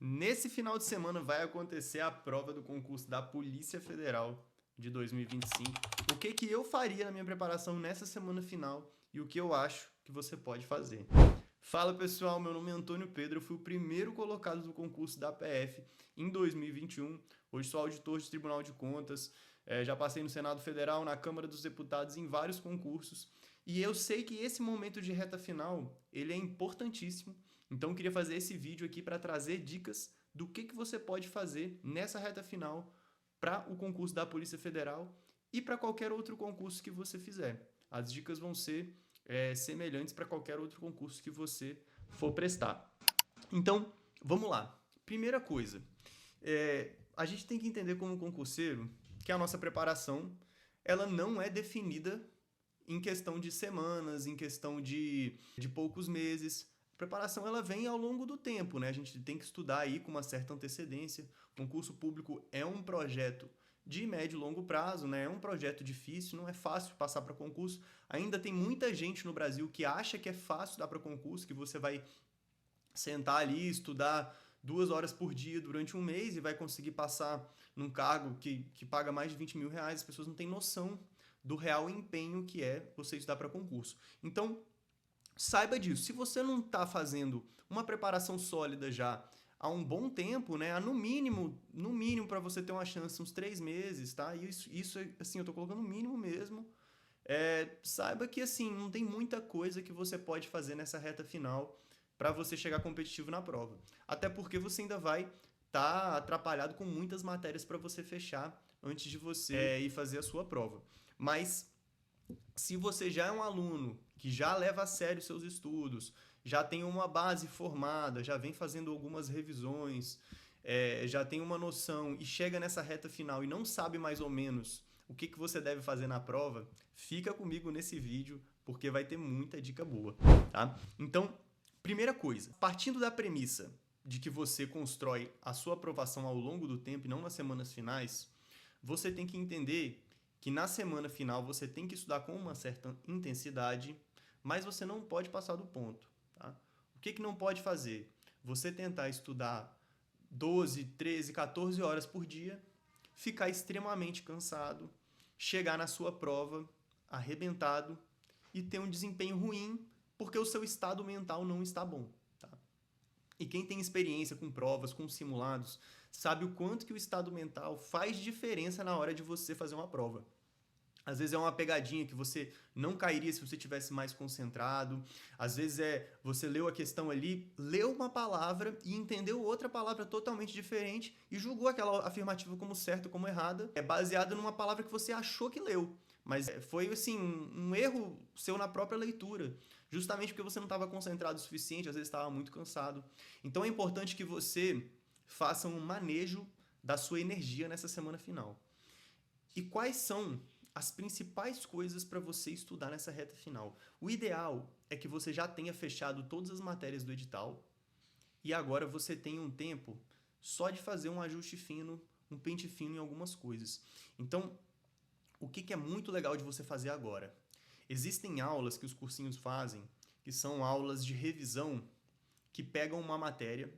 Nesse final de semana vai acontecer a prova do concurso da Polícia Federal de 2025. O que que eu faria na minha preparação nessa semana final e o que eu acho que você pode fazer. Fala pessoal, meu nome é Antônio Pedro, eu fui o primeiro colocado do concurso da PF em 2021. Hoje sou auditor de Tribunal de Contas, já passei no Senado Federal, na Câmara dos Deputados, em vários concursos. E eu sei que esse momento de reta final, ele é importantíssimo. Então eu queria fazer esse vídeo aqui para trazer dicas do que você pode fazer nessa reta final para o concurso da Polícia Federal e para qualquer outro concurso que você fizer. As dicas vão ser semelhantes para qualquer outro concurso que você for prestar. Então, vamos lá. Primeira coisa, a gente tem que entender como concurseiro que a nossa preparação ela não é definida em questão de semanas, em questão de poucos meses. A preparação ela vem ao longo do tempo, né? A gente tem que estudar aí com uma certa antecedência. O concurso público é um projeto de médio e longo prazo, né? É um projeto difícil, não é fácil passar para concurso. Ainda tem muita gente no Brasil que acha que é fácil dar para concurso, que você vai sentar ali, estudar 2 horas por dia durante um mês e vai conseguir passar num cargo que paga mais de 20 mil reais. As pessoas não têm noção do real empenho que é você estudar para concurso. Então, saiba disso. Se você não está fazendo uma preparação sólida já há um bom tempo, né? No mínimo para você ter uma chance, uns 3 meses, tá? Isso assim, eu tô colocando no mínimo mesmo. Saiba que assim, não tem muita coisa que você pode fazer nessa reta final para você chegar competitivo na prova. Até porque você ainda vai estar atrapalhado com muitas matérias para você fechar antes de você ir fazer a sua prova. Mas se você já é um aluno que já leva a sério seus estudos, já tem uma base formada, já vem fazendo algumas revisões, já tem uma noção e chega nessa reta final e não sabe mais ou menos o que você deve fazer na prova, fica comigo nesse vídeo porque vai ter muita dica boa, tá? Então, primeira coisa, partindo da premissa de que você constrói a sua aprovação ao longo do tempo e não nas semanas finais, você tem que entender que na semana final você tem que estudar com uma certa intensidade, mas você não pode passar do ponto. Tá? O que não pode fazer? Você tentar estudar 12, 13, 14 horas por dia, ficar extremamente cansado, chegar na sua prova arrebentado e ter um desempenho ruim porque o seu estado mental não está bom. Tá? E quem tem experiência com provas, com simulados, sabe o quanto que o estado mental faz diferença na hora de você fazer uma prova. Às vezes é uma pegadinha que você não cairia se você tivesse mais concentrado. Às vezes você leu a questão ali, leu uma palavra e entendeu outra palavra totalmente diferente e julgou aquela afirmativa como certa ou como errada, baseada numa palavra que você achou que leu. Mas foi assim, um erro seu na própria leitura, justamente porque você não estava concentrado o suficiente, às vezes estava muito cansado. Então é importante que você faça um manejo da sua energia nessa semana final. E quais são as principais coisas para você estudar nessa reta final? O ideal é que você já tenha fechado todas as matérias do edital e agora você tenha um tempo só de fazer um ajuste fino, um pente fino em algumas coisas. Então, o que é muito legal de você fazer agora? Existem aulas que os cursinhos fazem, que são aulas de revisão, que pegam uma matéria,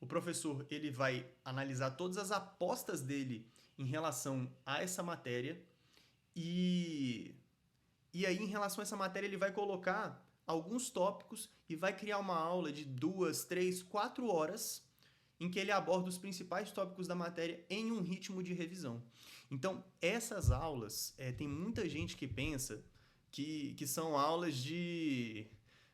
o professor ele vai analisar todas as apostas dele em relação a essa matéria e aí, em relação a essa matéria, ele vai colocar alguns tópicos e vai criar uma aula de 2, 3, 4 horas em que ele aborda os principais tópicos da matéria em um ritmo de revisão. Então, essas aulas, tem muita gente que pensa que são aulas de...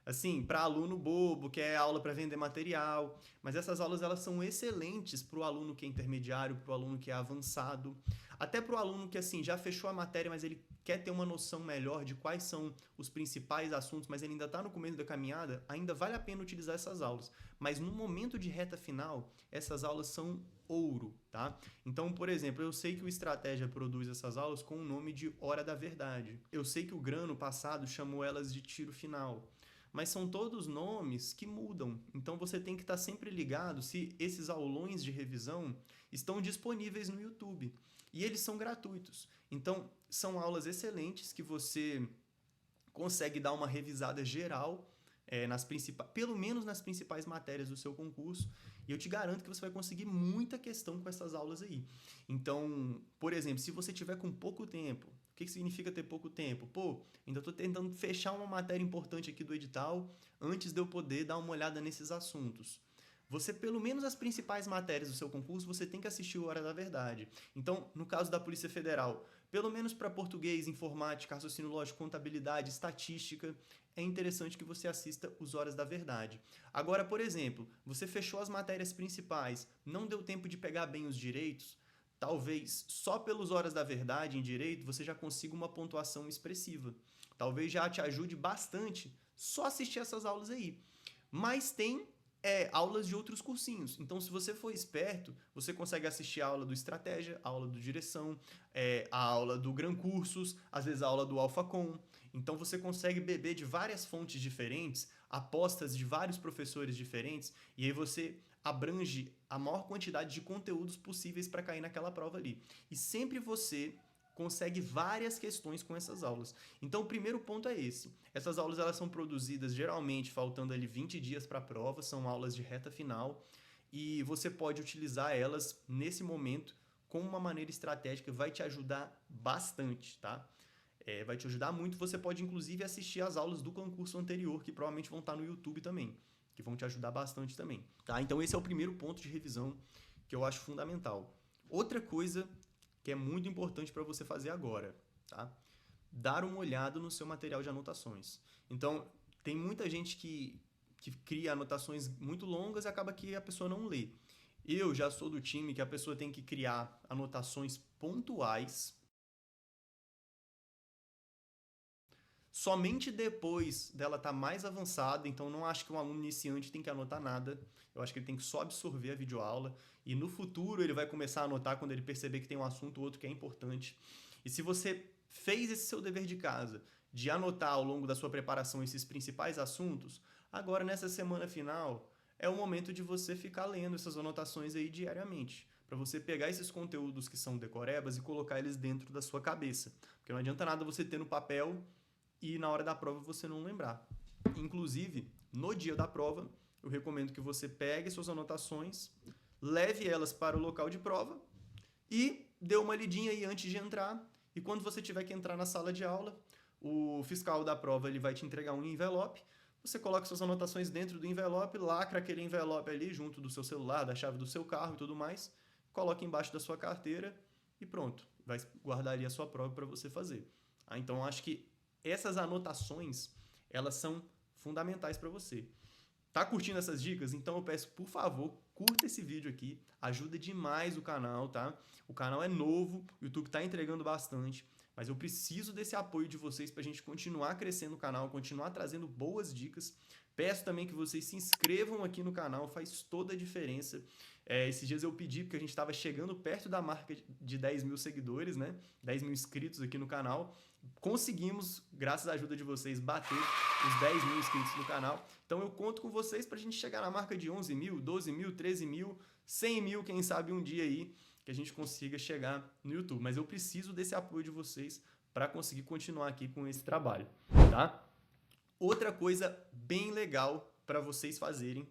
assim, para aluno bobo, que é aula para vender material, mas essas aulas elas são excelentes para o aluno que é intermediário, para o aluno que é avançado, até para o aluno que assim já fechou a matéria, mas ele quer ter uma noção melhor de quais são os principais assuntos, mas ele ainda está no começo da caminhada, ainda vale a pena utilizar essas aulas. Mas no momento de reta final, essas aulas são ouro, tá? Então, por exemplo, eu sei que o Estratégia produz essas aulas com o nome de Hora da Verdade. Eu sei que o Grano passado chamou elas de Tiro Final. Mas são todos nomes que mudam, então você tem que estar sempre ligado se esses aulões de revisão estão disponíveis no YouTube. E eles são gratuitos. Então, são aulas excelentes que você consegue dar uma revisada geral pelo menos nas principais matérias do seu concurso, e eu te garanto que você vai conseguir muita questão com essas aulas aí. Então, por exemplo, se você tiver com pouco tempo, o que significa ter pouco tempo? Pô, ainda estou tentando fechar uma matéria importante aqui do edital antes de eu poder dar uma olhada nesses assuntos. Você, pelo menos as principais matérias do seu concurso, você tem que assistir o Hora da Verdade. Então, no caso da Polícia Federal, pelo menos para português, informática, raciocínio lógico, contabilidade, estatística, é interessante que você assista os Horas da Verdade. Agora, por exemplo, você fechou as matérias principais, não deu tempo de pegar bem os direitos, talvez só pelos Horas da Verdade em direito você já consiga uma pontuação expressiva. Talvez já te ajude bastante só assistir essas aulas aí. Mas tem aulas de outros cursinhos. Então, se você for esperto, você consegue assistir a aula do Estratégia, a aula do Direção, a aula do Gran Cursos, às vezes a aula do Alphacom. Então, você consegue beber de várias fontes diferentes, apostas de vários professores diferentes, e aí você abrange a maior quantidade de conteúdos possíveis para cair naquela prova ali. E sempre você consegue várias questões com essas aulas. Então, o primeiro ponto é esse. Essas aulas elas são produzidas geralmente faltando ali 20 dias para a prova, são aulas de reta final, e você pode utilizar elas nesse momento como uma maneira estratégica, vai te ajudar bastante, tá? Vai te ajudar muito, você pode inclusive assistir as aulas do concurso anterior, que provavelmente vão estar no YouTube também, que vão te ajudar bastante também, tá? Então esse é o primeiro ponto de revisão que eu acho fundamental. Outra coisa que é muito importante para você fazer agora, tá? Dar uma olhada no seu material de anotações. Então, tem muita gente que cria anotações muito longas e acaba que a pessoa não lê. Eu já sou do time que a pessoa tem que criar anotações pontuais. Somente depois dela estar mais avançada, então não acho que um aluno iniciante tem que anotar nada. Eu acho que ele tem que só absorver a videoaula e no futuro ele vai começar a anotar quando ele perceber que tem um assunto ou outro que é importante. E se você fez esse seu dever de casa, de anotar ao longo da sua preparação esses principais assuntos, agora nessa semana final é o momento de você ficar lendo essas anotações aí diariamente, para você pegar esses conteúdos que são decorebas e colocar eles dentro da sua cabeça. Porque não adianta nada você ter no papel e na hora da prova você não lembrar. Inclusive, no dia da prova, eu recomendo que você pegue suas anotações, leve elas para o local de prova e dê uma lidinha aí antes de entrar. E quando você tiver que entrar na sala de aula, o fiscal da prova ele vai te entregar um envelope, você coloca suas anotações dentro do envelope, lacra aquele envelope ali junto do seu celular, da chave do seu carro e tudo mais, coloca embaixo da sua carteira e pronto, vai guardar ali a sua prova para você fazer. Então, acho que essas anotações, elas são fundamentais para você. Tá curtindo essas dicas? Então eu peço, por favor, curta esse vídeo aqui, ajuda demais o canal, tá? O canal é novo, o YouTube tá entregando bastante, mas eu preciso desse apoio de vocês pra gente continuar crescendo o canal, continuar trazendo boas dicas. Peço também que vocês se inscrevam aqui no canal, faz toda a diferença. Esses dias eu pedi, porque a gente estava chegando perto da marca de 10 mil seguidores, né? 10 mil inscritos aqui no canal. Conseguimos, graças à ajuda de vocês, bater os 10 mil inscritos no canal. Então eu conto com vocês para a gente chegar na marca de 11 mil, 12 mil, 13 mil, 100 mil, quem sabe um dia aí, que a gente consiga chegar no YouTube. Mas eu preciso desse apoio de vocês para conseguir continuar aqui com esse trabalho, tá? Outra coisa bem legal para vocês fazerem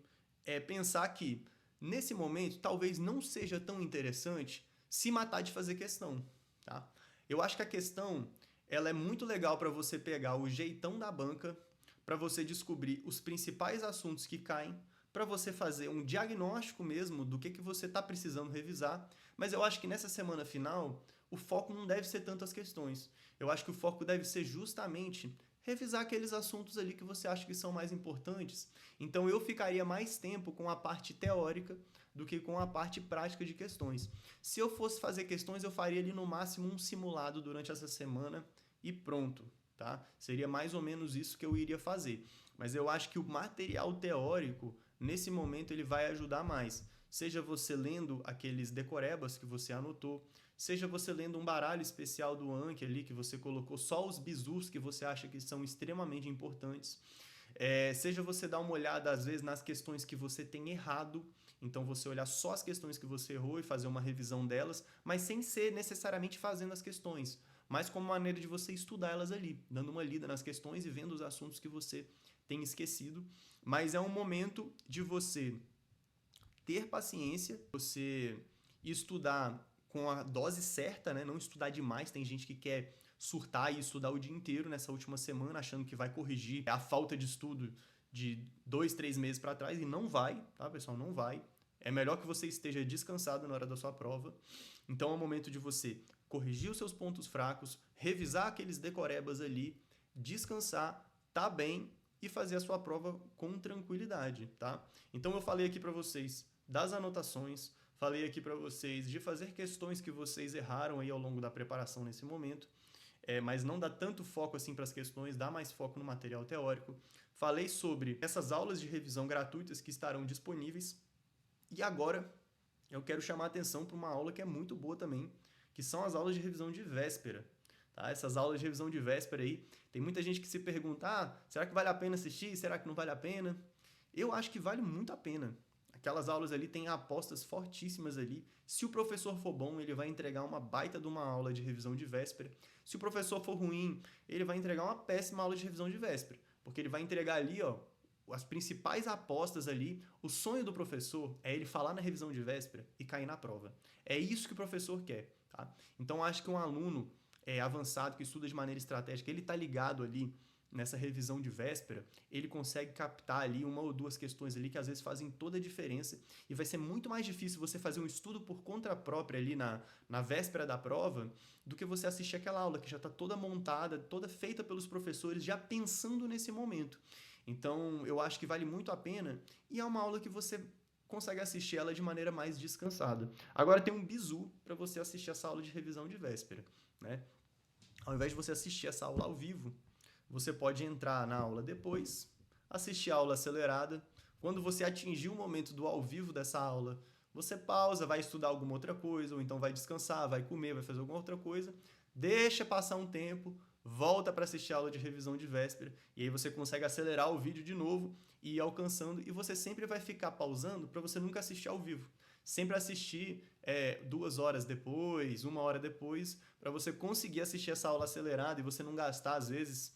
é pensar que, nesse momento, talvez não seja tão interessante se matar de fazer questão, tá? Eu acho que a questão ela é muito legal para você pegar o jeitão da banca, para você descobrir os principais assuntos que caem, para você fazer um diagnóstico mesmo do que você está precisando revisar. Mas eu acho que nessa semana final, o foco não deve ser tanto as questões. Eu acho que o foco deve ser justamente revisar aqueles assuntos ali que você acha que são mais importantes. Então eu ficaria mais tempo com a parte teórica do que com a parte prática de questões. Se eu fosse fazer questões, eu faria ali no máximo um simulado durante essa semana e pronto, tá? Seria mais ou menos isso que eu iria fazer. Mas eu acho que o material teórico, nesse momento, ele vai ajudar mais. Seja você lendo aqueles decorebas que você anotou, seja você lendo um baralho especial do Anki ali, que você colocou só os bizus que você acha que são extremamente importantes. Seja você dar uma olhada, às vezes, nas questões que você tem errado, então você olhar só as questões que você errou e fazer uma revisão delas, mas sem ser necessariamente fazendo as questões, mas como maneira de você estudar elas ali, dando uma lida nas questões e vendo os assuntos que você tem esquecido, mas é um momento de você ter paciência, você estudar com a dose certa, né? Não estudar demais. Tem gente que quer surtar e estudar o dia inteiro nessa última semana, achando que vai corrigir a falta de estudo de 2, 3 meses para trás, e não vai, tá, pessoal? Não vai. É melhor que você esteja descansado na hora da sua prova. Então é o momento de você corrigir os seus pontos fracos, revisar aqueles decorebas ali, descansar, tá bem e fazer a sua prova com tranquilidade, tá? Então eu falei aqui para vocês das anotações, falei aqui para vocês de fazer questões que vocês erraram aí ao longo da preparação nesse momento, mas não dá tanto foco assim para as questões, dá mais foco no material teórico. Falei sobre essas aulas de revisão gratuitas que estarão disponíveis. E agora eu quero chamar a atenção para uma aula que é muito boa também, que são as aulas de revisão de véspera. Tá? Essas aulas de revisão de véspera aí, tem muita gente que se pergunta, será que vale a pena assistir? Será que não vale a pena? Eu acho que vale muito a pena. Aquelas aulas ali têm apostas fortíssimas ali. Se o professor for bom, ele vai entregar uma baita de uma aula de revisão de véspera. Se o professor for ruim, ele vai entregar uma péssima aula de revisão de véspera. Porque ele vai entregar ali, ó, as principais apostas ali. O sonho do professor é ele falar na revisão de véspera e cair na prova. É isso que o professor quer, tá? Então, acho que um aluno avançado, que estuda de maneira estratégica, ele está ligado ali nessa revisão de véspera, ele consegue captar ali uma ou duas questões ali que às vezes fazem toda a diferença, e vai ser muito mais difícil você fazer um estudo por conta própria ali na véspera da prova do que você assistir aquela aula que já está toda montada, toda feita pelos professores, já pensando nesse momento. Então, eu acho que vale muito a pena, e é uma aula que você consegue assistir ela de maneira mais descansada. Agora tem um bizu para você assistir essa aula de revisão de véspera, né? Ao invés de você assistir essa aula ao vivo, você pode entrar na aula depois, assistir a aula acelerada. Quando você atingir o momento do ao vivo dessa aula, você pausa, vai estudar alguma outra coisa, ou então vai descansar, vai comer, vai fazer alguma outra coisa, deixa passar um tempo, volta para assistir a aula de revisão de véspera, e aí você consegue acelerar o vídeo de novo e ir alcançando, e você sempre vai ficar pausando para você nunca assistir ao vivo. Sempre assistir 2 horas depois, 1 hora depois, para você conseguir assistir essa aula acelerada e você não gastar, às vezes,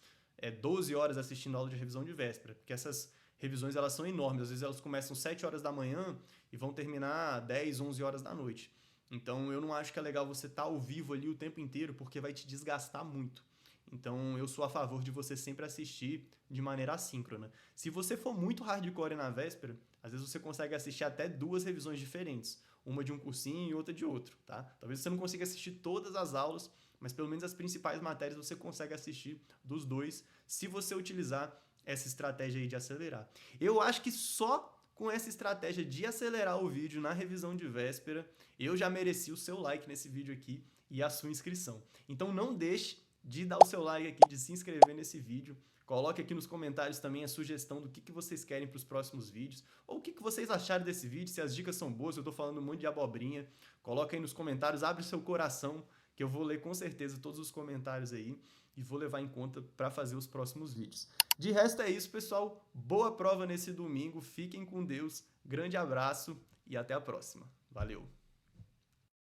12 horas assistindo a aula de revisão de véspera, porque essas revisões elas são enormes, às vezes elas começam 7 horas da manhã e vão terminar 10, 11 horas da noite. Então eu não acho que é legal você estar ao vivo ali o tempo inteiro, porque vai te desgastar muito. Então eu sou a favor de você sempre assistir de maneira assíncrona. Se você for muito hardcore na véspera, às vezes você consegue assistir até 2 revisões diferentes, uma de um cursinho e outra de outro, tá? Talvez você não consiga assistir todas as aulas, mas pelo menos as principais matérias você consegue assistir dos 2, se você utilizar essa estratégia aí de acelerar. Eu acho que só com essa estratégia de acelerar o vídeo na revisão de véspera, eu já mereci o seu like nesse vídeo aqui e a sua inscrição. Então não deixe de dar o seu like aqui, de se inscrever nesse vídeo. Coloque aqui nos comentários também a sugestão do que vocês querem para os próximos vídeos, ou o que vocês acharam desse vídeo, se as dicas são boas, se eu estou falando um monte de abobrinha. Coloque aí nos comentários, abre o seu coração, que eu vou ler com certeza todos os comentários aí e vou levar em conta para fazer os próximos vídeos. De resto é isso, pessoal. Boa prova nesse domingo, fiquem com Deus, grande abraço e até a próxima. Valeu!